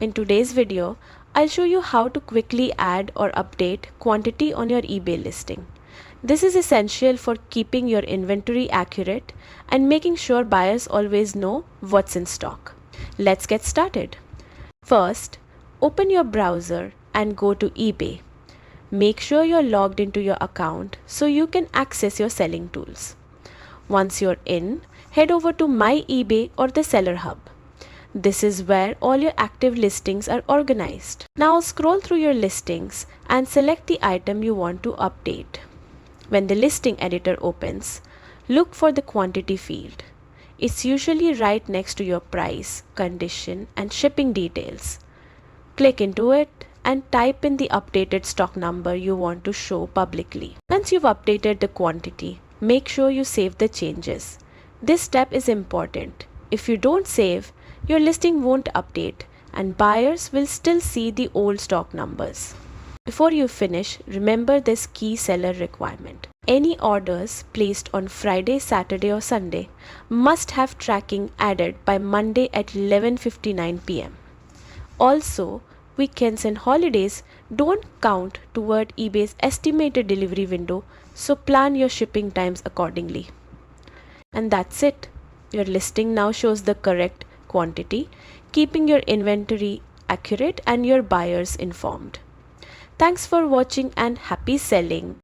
In today's video, I'll show you how to quickly add or update quantity on your eBay listing. This is essential for keeping your inventory accurate and making sure buyers always know what's in stock. Let's get started. First, open your browser and go to eBay. Make sure you're logged into your account so you can access your selling tools. Once you're in, head over to My eBay or the Seller Hub. This is where all your active listings are organized. Now scroll through your listings and select the item you want to update. When the listing editor opens, look for the quantity field. It's usually right next to your price, condition, and shipping details. Click into it and type in the updated stock number you want to show publicly. Once you've updated the quantity, make sure you save the changes. This step is important. If you don't save, your listing won't update and buyers will still see the old stock numbers. Before you finish, remember this key seller requirement. Any orders placed on Friday, Saturday or Sunday must have tracking added by Monday at 11:59 p.m. Also, weekends and holidays don't count toward eBay's estimated delivery window, so plan your shipping times accordingly. And that's it. Your listing now shows the correct quantity, keeping your inventory accurate and your buyers informed. Thanks for watching and happy selling.